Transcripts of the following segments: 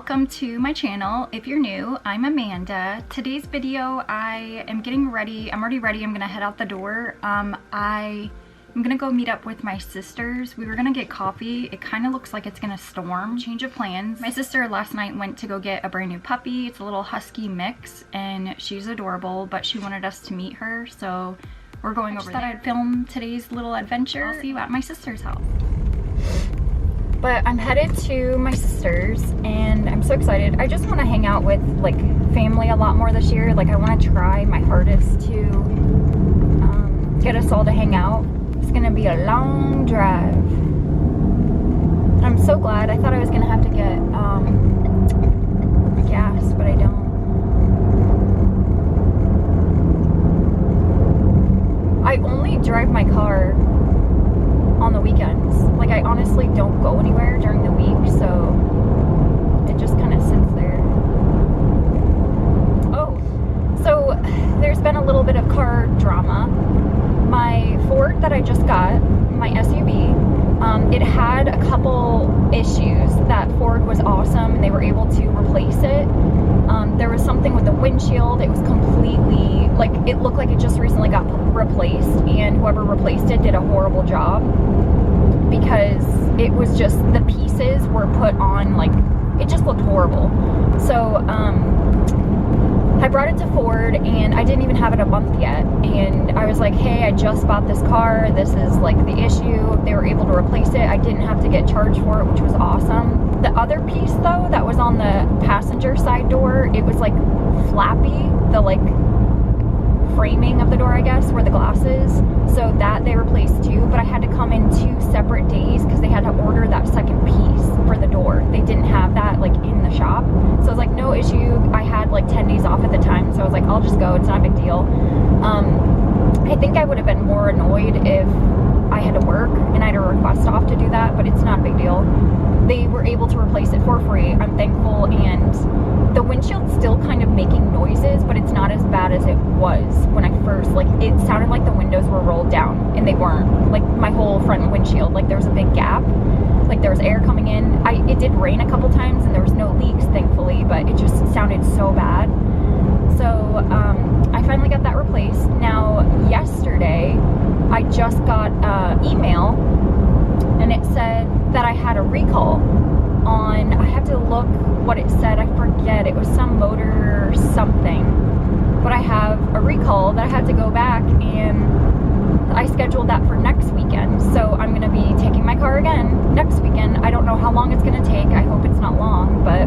welcome to my channel. If you're new, I'm Amanda. Today's video, I am getting ready. I'm already ready. I'm gonna head out the door. I'm gonna go meet up with my sisters. We were gonna get coffee. It kind of looks like it's gonna storm. Change of plans. My sister last night went to go get a brand new puppy. It's a little husky mix and she's adorable, but she wanted us to meet her, so we're going over there. I thought I'd film today's little adventure. I'll see you at my sister's house. But I'm headed to my sister's and I'm so excited. I just want to hang out with like family a lot more this year. Like I want to try my hardest to get us all to hang out. It's gonna be a long drive. I'm so glad. I thought I was gonna have to get gas, but I don't. I only drive my car on the weekends. Like I honestly don't go anywhere during the week, so it just kind of sits there. Oh, so there's been a little bit of car drama. My Ford that I just got, my SUV, it had a couple issues. That Ford was awesome and they were able to replace it. There was something with the windshield. It was completely, like, it looked like it just recently got replaced, and whoever replaced it did a horrible job because it was just, the pieces were put on, like, it just looked horrible. So I brought it to Ford and I didn't even have it a month yet, and I was like, hey, I just bought this car, this is like the issue. They were able to replace it. I didn't have to get charged for it, which was awesome. The other piece though that was on the passenger side door, it was like flappy, the like framing of the door, I guess, where the glass is. So that they replaced too, but I had to come in 2 separate days because they had to order that second piece for the door. They didn't have that like in the shop. So I was like, no issue. I had like 10 days off at the time, so I was like, I'll just go, it's not a big deal. I think I would have been more annoyed if I had to work and I had to request off to do that, but it's not a big deal. They were able to replace it for free. I'm thankful, and the windshield's still kind of making noises, but it's not as bad as it was when I first, like, it sounded like the windows were rolled down, and they weren't. Like, my whole front windshield, like, there was a big gap. Like, there was air coming in. It did rain a couple times, and there was no leaks, thankfully, but it just sounded so bad. So, I finally got that replaced. Now, yesterday, I just got an email, and it said that I had a recall on, I have to look what it said, I forget, it was some motor or something, but I have a recall that I had to go back, and I scheduled that for next weekend, so I'm going to be taking my car again next weekend. I don't know how long it's going to take, I hope it's not long, but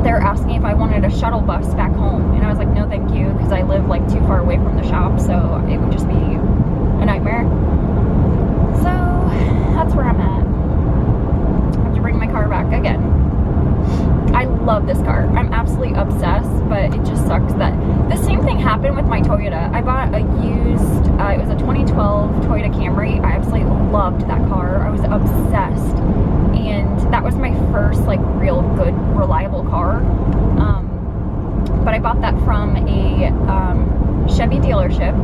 they're asking if I wanted a shuttle bus back home, and I was like, no thank you, because I live like too far away from the shop, so it would just be a nightmare. So that's where I'm at. I have to bring my car back again. I love this car. I'm absolutely obsessed, but it just sucks that the same thing happened with my Toyota. I bought a used, it was a 2012 Toyota Camry. I absolutely loved that car. I was obsessed. And that was my first like real good, reliable car. But I bought that from a Chevy dealership,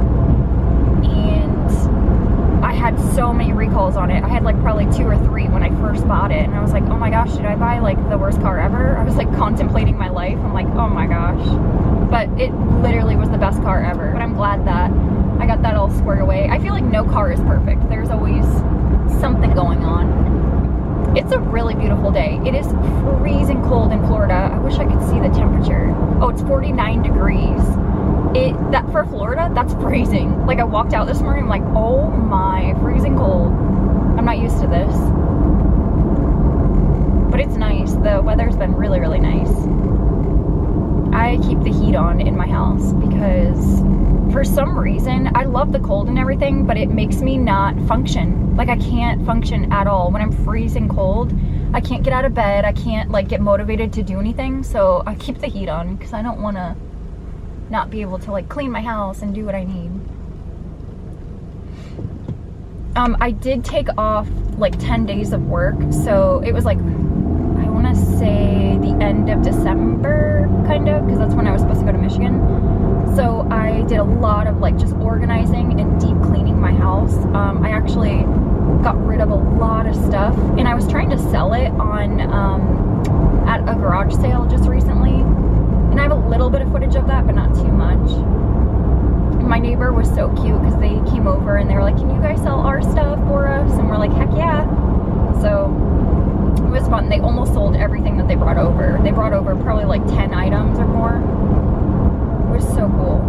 and I had so many recalls on it. I had like probably 2 or 3 when I first bought it, and I was like, oh my gosh, did I buy like the worst car ever? I was like contemplating my life. I'm like, oh my gosh. But it literally was the best car ever. But I'm glad that I got that all squared away. I feel like no car is perfect. There's always something going on. It's a really beautiful day. It is freezing cold in Florida. I wish I could see the temperature. Oh, it's 49 degrees. That for Florida, that's freezing. Like I walked out this morning, I'm like, oh my, freezing cold. I'm not used to this. But it's nice. The weather's been really, really nice. I keep the heat on in my house because for some reason, I love the cold and everything, but it makes me not function. Like I can't function at all. When I'm freezing cold, I can't get out of bed. I can't like get motivated to do anything. So I keep the heat on because I don't want to not be able to like clean my house and do what I need. I did take off like 10 days of work, so it was like, I want to say the end of December, kind of, because that's when I was supposed to go to Michigan. So I did a lot of like just organizing and deep cleaning my my house. I actually got rid of a lot of stuff, and I was trying to sell it on at a garage sale just recently, and I have a little bit of footage of that, but not too much. My neighbor was so cute because they came over and they were like, can you guys sell our stuff for us? And we're like, heck yeah. So it was fun. They almost sold everything that they brought over. They brought over probably like 10 items or more. It was so cool.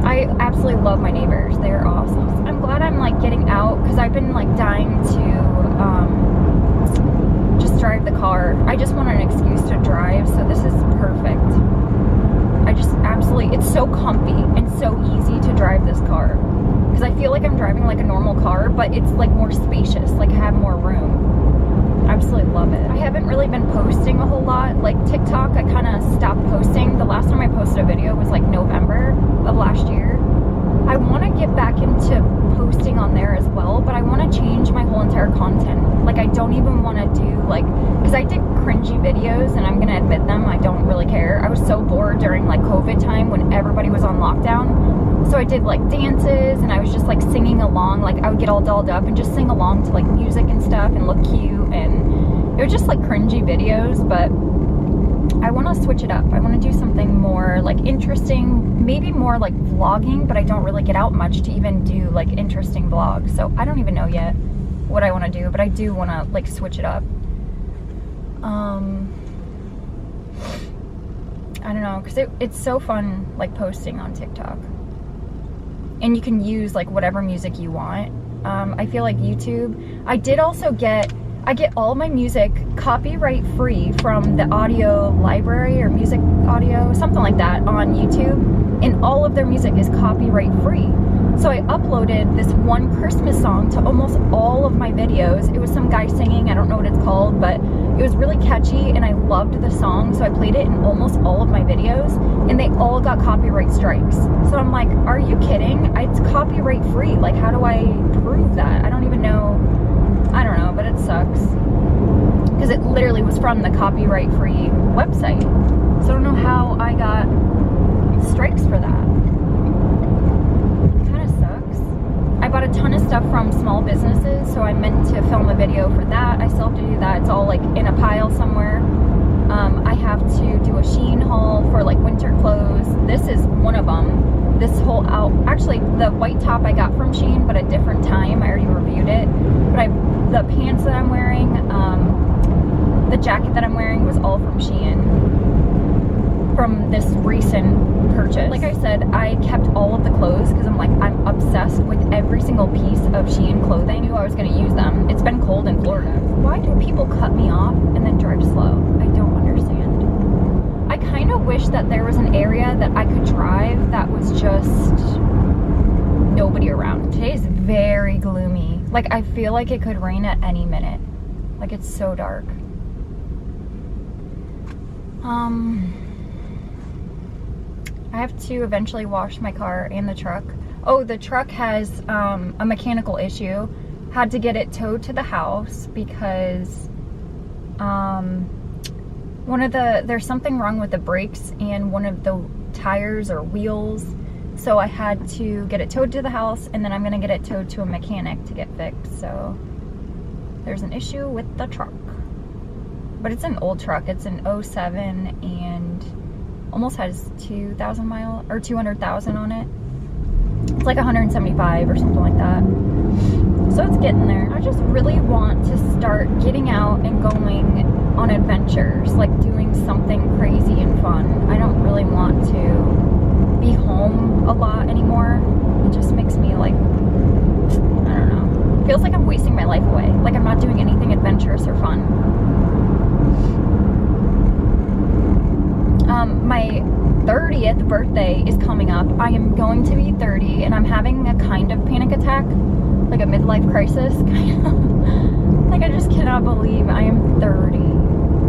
I absolutely love my neighbors. They're awesome. I'm glad I'm like getting out because I've been like dying to just drive the car. I just want an excuse to drive, so this is perfect. I just absolutely, it's so comfy and so easy to drive this car because I feel like I'm driving like a normal car, but it's like more spacious, like I have more room. Absolutely love it. I haven't really been posting a whole lot. Like TikTok, I kind of stopped posting. The last time I posted a video was like November of last year. I want to get back into posting on there as well, but I want to change my whole entire content. Like I don't even want to do like, because I did cringy videos, and I'm going to admit them, I don't really care. I was so bored during like COVID time when everybody was on lockdown. So I did like dances, and I was just like singing along. Like I would get all dolled up and just sing along to like music and stuff and look cute, and it was just like cringy videos. But I want to switch it up. I want to do something more like interesting, maybe more like vlogging, but I don't really get out much to even do like interesting vlogs. So I don't even know yet what I want to do, but I do want to like switch it up. I don't know, because it's so fun like posting on TikTok, and you can use like whatever music you want. I feel like YouTube, I get all my music copyright free from the audio library or music audio, something like that, on YouTube, and all of their music is copyright free. So I uploaded this one Christmas song to almost all of my videos. It was some guy singing, I don't know what it's called, but it was really catchy and I loved the song, so I played it in almost all of my videos, and they all got copyright strikes. So I'm like, are you kidding? It's copyright free. Like, how do I prove that? I don't even know. I don't know, but it sucks. Because it literally was from the copyright free website. So I don't know how I got strikes for that. It kind of sucks. I bought a ton of stuff from small businesses, so I meant to film a video for that. I still have to do that. It's all like in a pile somewhere. I have to do a Shein haul for like winter clothes. This is one of them. This whole actually the white top I got from Shein, but a different time. I already reviewed it. But the pants that I'm wearing, the jacket that I'm wearing was all from Shein, from this recent purchase. Like I said, I kept all of the clothes because I'm like, I'm obsessed with every single piece of Shein clothing. I knew I was going to use them. It's been cold in Florida. Why do people cut me off and then drive slow? I don't understand. I kind of wish that there was an area that I could drive that was just nobody around. Today is very gloomy. Like, I feel like it could rain at any minute. Like, it's so dark. I have to eventually wash my car and the truck. Oh, the truck has a mechanical issue. Had to get it towed to the house because there's something wrong with the brakes and one of the tires or wheels. So I had to get it towed to the house, and then I'm gonna get it towed to a mechanic to get fixed. So there's an issue with the truck. But it's an old truck. It's an 07 and almost has 2,000 miles or 200,000 on it. It's like 175 or something like that. So it's getting there. I just really want to start getting out and going on adventures, like doing something crazy and fun. I don't really want to be home a lot anymore. It just makes me like, I don't know. It feels like I'm wasting my life away. Like I'm not doing anything adventurous or fun. My 30th birthday is coming up. I am going to be 30 and I'm having a kind of panic attack, like a midlife crisis. Like I just cannot believe I am 30.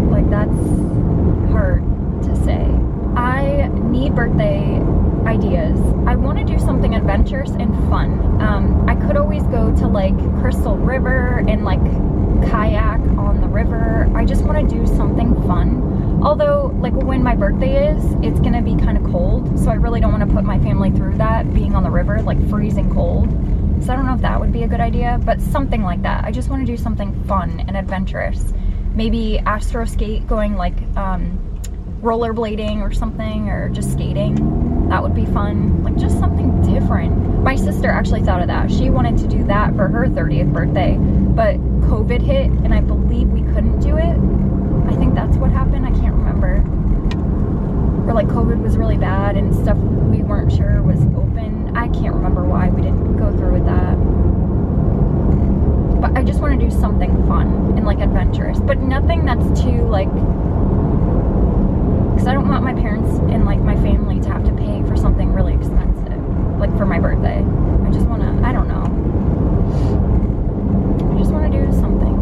Like that's hard to say. I need birthday ideas. I want to do something adventurous and fun. I could always go to like Crystal River and like kayak on the river. I just want to do something fun. Although, like when my birthday is, it's gonna be kind of cold, so so I really don't want to put my family through that, being on the river, like freezing cold. So I don't know if that would be a good idea, but something like that. I just want to do something fun and adventurous. Maybe astro skate, going like rollerblading or something, or just skating. That would be fun. Like just something different. My sister actually thought of that. She wanted to do that for her 30th birthday, but COVID hit and I believe we couldn't do it. I think that's what happened. I can't remember. Or like COVID was really bad and stuff we weren't sure was open. I can't remember why we didn't go through with that. But I just want to do something fun and like adventurous, but nothing that's too like, because I don't want my parents and like my family to have to pay for something really expensive, like for my birthday. I just want to, I don't know. I just want to do something.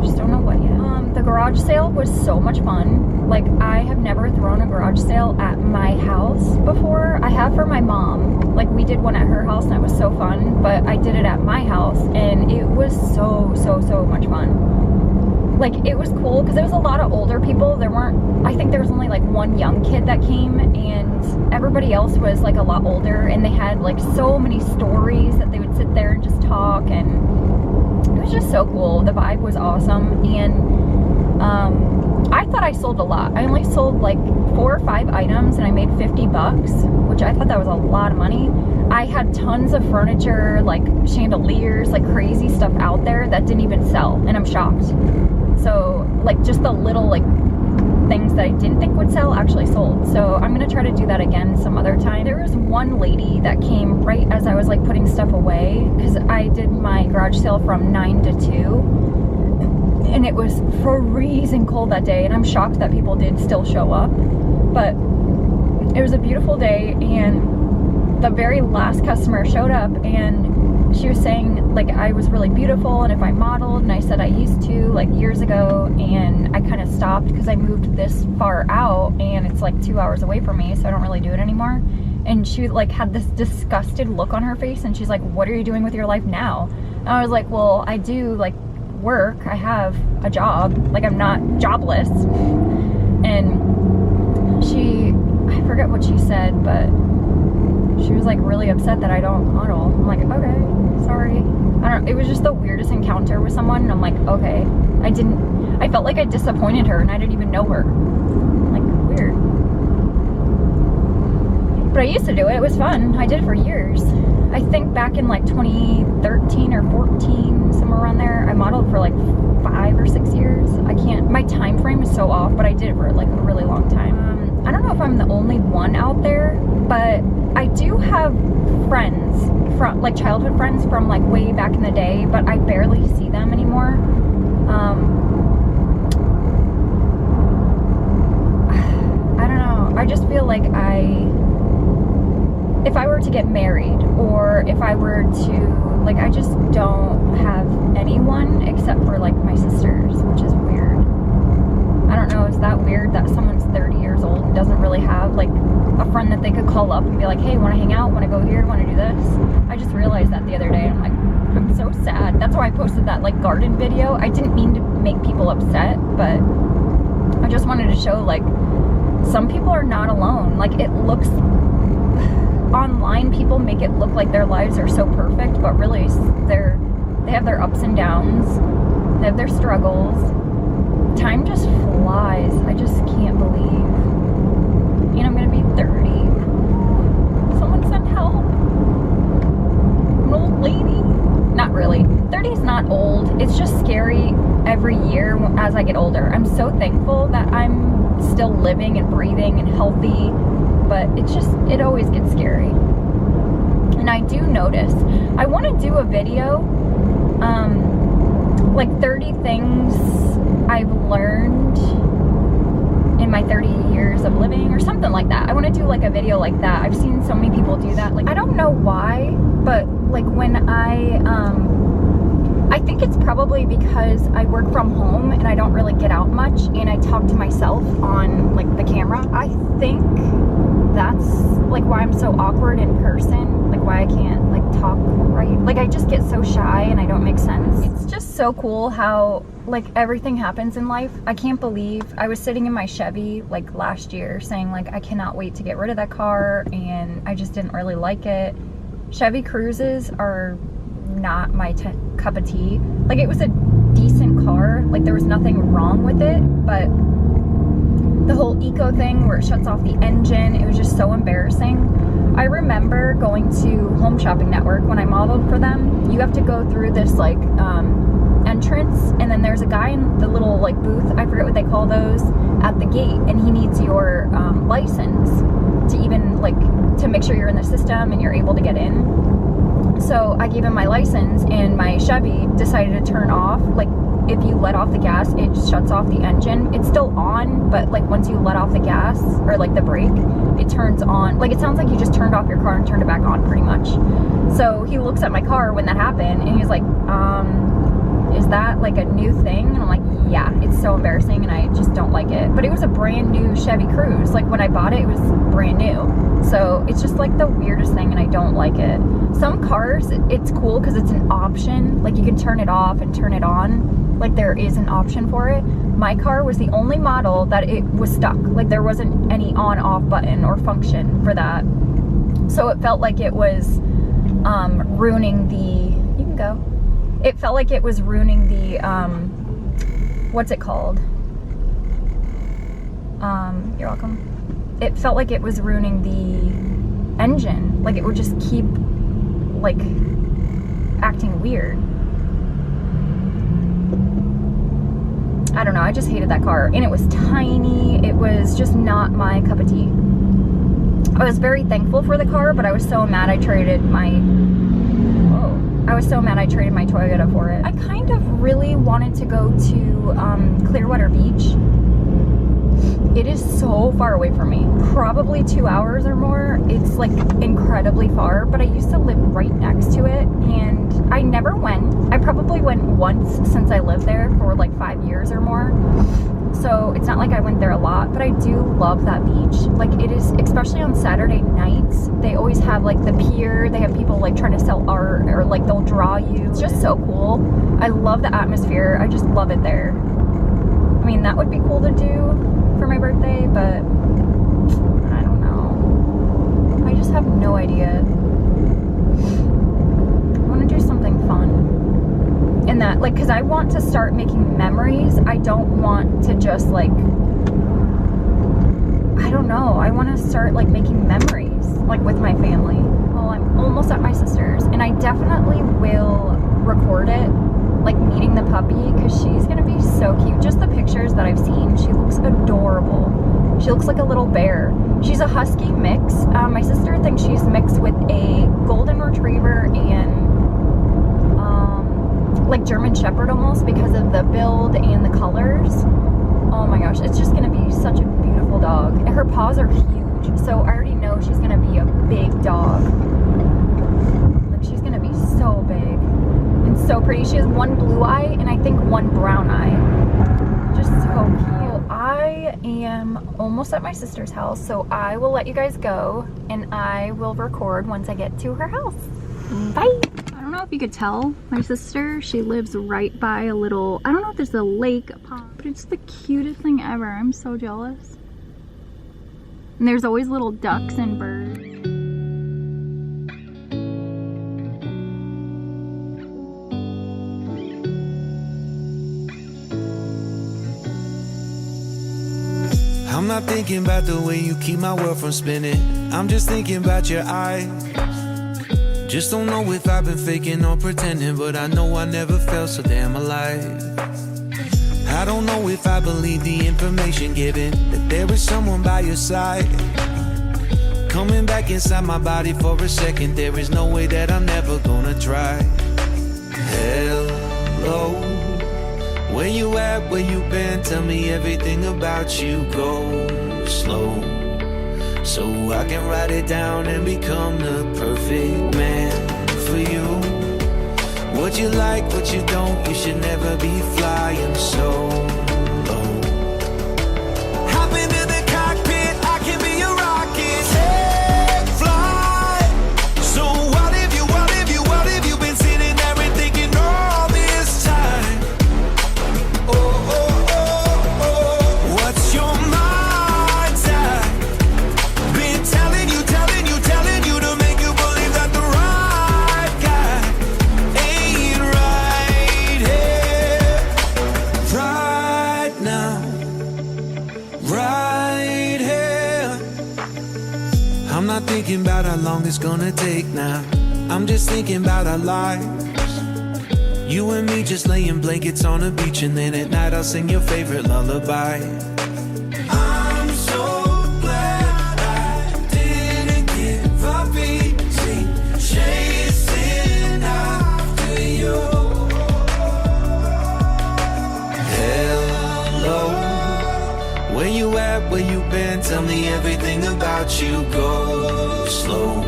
I just don't know what yet. The garage sale was so much fun. Like I have never thrown a garage sale at my house before. I have for my mom. Like we did one at her house and it was so fun, but I did it at my house and it was so much fun. Like it was cool because there was a lot of older people. There weren't, I think there was only like one young kid that came, and everybody else was like a lot older, and they had like so many stories that they would sit there and just talk, and it was just so cool. The vibe was awesome. And I thought I sold a lot. I only sold like 4 or 5 items and I made 50 bucks, which I thought that was a lot of money. I had tons of furniture, like chandeliers, like crazy stuff out there that didn't even sell, and I'm shocked. So like just the little like things that I didn't think would sell actually sold. So I'm gonna try to do that again some other time. There was one lady that came right as I was like putting stuff away, because I did my garage sale from 9 to 2. And it was freezing cold that day, and I'm shocked that people did still show up. But it was a beautiful day, and the very last customer showed up, and she was saying like I was really beautiful, and if I modeled, and I said I used to like years ago, and I kind of stopped because I moved this far out and it's like 2 hours away from me, so I don't really do it anymore. And she like had this disgusted look on her face, and she's like, what are you doing with your life now? And I was like, well, I do like work, I have a job, like I'm not jobless. And she, I forget what she said, but she was like really upset that I don't model. I'm like, okay, sorry. I don't, it was just the weirdest encounter with someone, and I'm like, okay. I felt like I disappointed her and I didn't even know her. Like, weird. But I used to do it, it was fun. I did it for years. I think back in like 2013 or 14, somewhere around there, I modeled for like 5 or 6 years. I can't, my time frame is so off, but I did it for like a really long time. I don't know if I'm the only one out there, but I do have friends, from like childhood friends from like way back in the day, but I barely see them anymore. I don't know, I just feel like if I were to get married, or if I were to, like, I just don't have anyone except for like my sisters, which is weird. I don't know, is that weird that someone's 30 years old and doesn't really have like a friend that they could call up and be like, hey, want to hang out, want to go here, want to do this? I just realized that the other day. I'm like, I'm so sad. That's why I posted that like garden video. I didn't mean to make people upset, but I just wanted to show like some people are not alone. Like, it looks online, people make it look like their lives are so perfect, but really they have their ups and downs, they have their struggles. Time just flies. I just can't believe. And I'm gonna be 30. Someone send help. An old lady. Not really. 30 is not old. It's just scary every year as I get older. I'm so thankful that I'm still living and breathing and healthy, but it always gets scary. And I do notice, I want to do a video, like 30 things I've learned in my 30 years of living, or something like that. I want to do like a video like that. I've seen so many people do that. Like, I don't know why, but like when I think it's probably because I work from home and I don't really get out much, and I talk to myself on like the camera. I think that's like why I'm so awkward in person, like why I can't like talk right. Like I just get so shy and I don't make sense. It's just so cool how like everything happens in life. I can't believe I was sitting in my Chevy like last year saying like I cannot wait to get rid of that car, and I just didn't really like it. Chevy Cruzes are not my cup of tea. Like it was a decent car, like there was nothing wrong with it, but the whole eco thing where it shuts off the engine, it was just so embarrassing. I remember going to Home Shopping Network when I modeled for them. You have to go through this like entrance, and then there's a guy in the little like booth, I forget what they call those, at the gate, and he needs your license to even like to make sure you're in the system and you're able to get in. So I gave him my license, and my Chevy decided to turn off. Like if you let off the gas, it shuts off the engine. It's still on, but like once you let off the gas or like the brake, it turns on. Like it sounds like you just turned off your car and turned it back on pretty much. So he looks at my car when that happened, and he's like, is that like a new thing? And I'm like, yeah, it's so embarrassing and I just don't like it. But it was a brand new Chevy Cruze. Like when I bought it, it was brand new. So it's just like the weirdest thing and I don't like it. Some cars, it's cool because it's an option. Like you can turn it off and turn it on. Like there is an option for it. My car was the only model that it was stuck. Like there wasn't any on-off button or function for that. So it felt like it was ruining the, you can go. It felt like it was ruining the, what's it called? You're welcome. It felt like it was ruining the engine. Like it would just keep, like, acting weird. I don't know, I just hated that car. And it was tiny. It was just not my cup of tea. I was very thankful for the car, but I was so mad I traded my Toyota for it. I kind of really wanted to go to Clearwater Beach. It is so far away from me, probably 2 hours or more. It's like incredibly far, but I used to live right next to it and I never went. I probably went once since I lived there for like 5 years or more. So it's not like I went there a lot, but I do love that beach. Like it is, especially on Saturday nights, they always have like the pier. They have people like trying to sell art or like they'll draw you. It's just so cool. I love the atmosphere. I just love it there. I mean, that would be cool to do for my birthday, but I don't know. I just have no idea. I want to do something fun. And that, like, because I want to start making memories. I don't want to just, like, I don't know. I want to start, like, making memories, like, with my family. Well, I'm almost at my sister's, and I definitely will record it, like, meeting the puppy, because she's going to be so cute. Just the pictures that I've seen, she looks adorable. She looks like a little bear. She's a husky mix. My sister thinks she's mixed with a golden retriever and like German Shepherd almost, because of the build and the colors. Oh my gosh, it's just gonna be such a beautiful dog. And her paws are huge, so I already know she's gonna be a big dog. Like she's gonna be so big and so pretty. She has one blue eye and I think one brown eye. Just so cute. I am almost at my sister's house, so I will let you guys go and I will record once I get to her house. Bye. I don't know if you could tell, my sister, she lives right by a little, I don't know if there's a lake, a pond, but it's the cutest thing ever. I'm so jealous. And there's always little ducks and birds. I'm not thinking about the way you keep my world from spinning. I'm just thinking about your eyes. Just don't know if I've been faking or pretending, but I know I never felt so damn alive. I don't know if I believe the information given, that there is someone by your side. Coming back inside my body for a second, there is no way that I'm never gonna try. Hello, where you at, where you been, tell me everything about you, go slow. So I can write it down and become the perfect man for you. What you like, what you don't, you should never be flying so low. Hop into the cockpit, I can be your rocket. thinking about how long it's gonna take now. I'm just thinking about our lives. You and me just laying blankets on the beach, and then at night I'll sing your favorite lullaby. I'm so glad I didn't give up easy, chasing after you. Hello, where you at, where you been? Tell me everything about you. Go slow,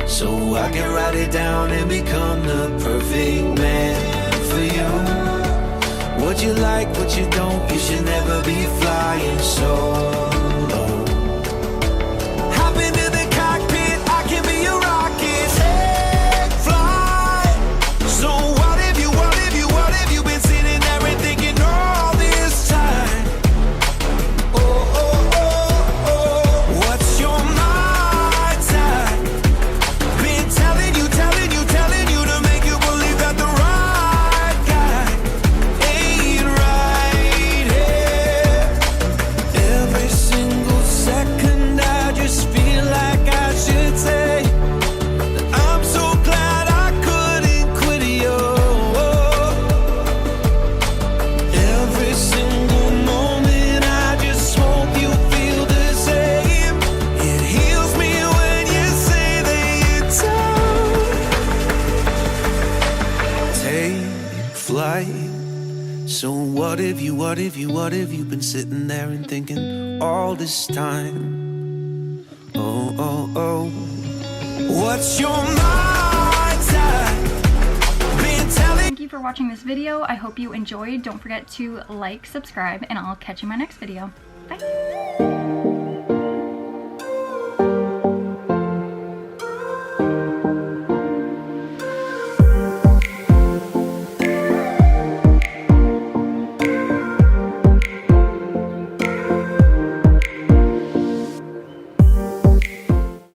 so I can write it down and become the perfect man for you. What you like, what you don't, you should never be flying solo. Hop into the cockpit, I can be your rocket. Take flight. So what have you been sitting there and thinking all this time? Oh, oh, oh, oh, what's your mind type? Been telling you to make you believe that the right guy ain't right here. Every single second I just feel like I should say that I'm so glad I couldn't quit you. Every single moment I just hope you feel the same. It heals me when you say that you're done. Take flight. So what have you been sitting there and thinking all this time? Oh, oh, oh, what's your mind type? Been telling. Thank you for watching this video. I hope you enjoyed. Don't forget to like, subscribe, and I'll catch you in my next video. Bye.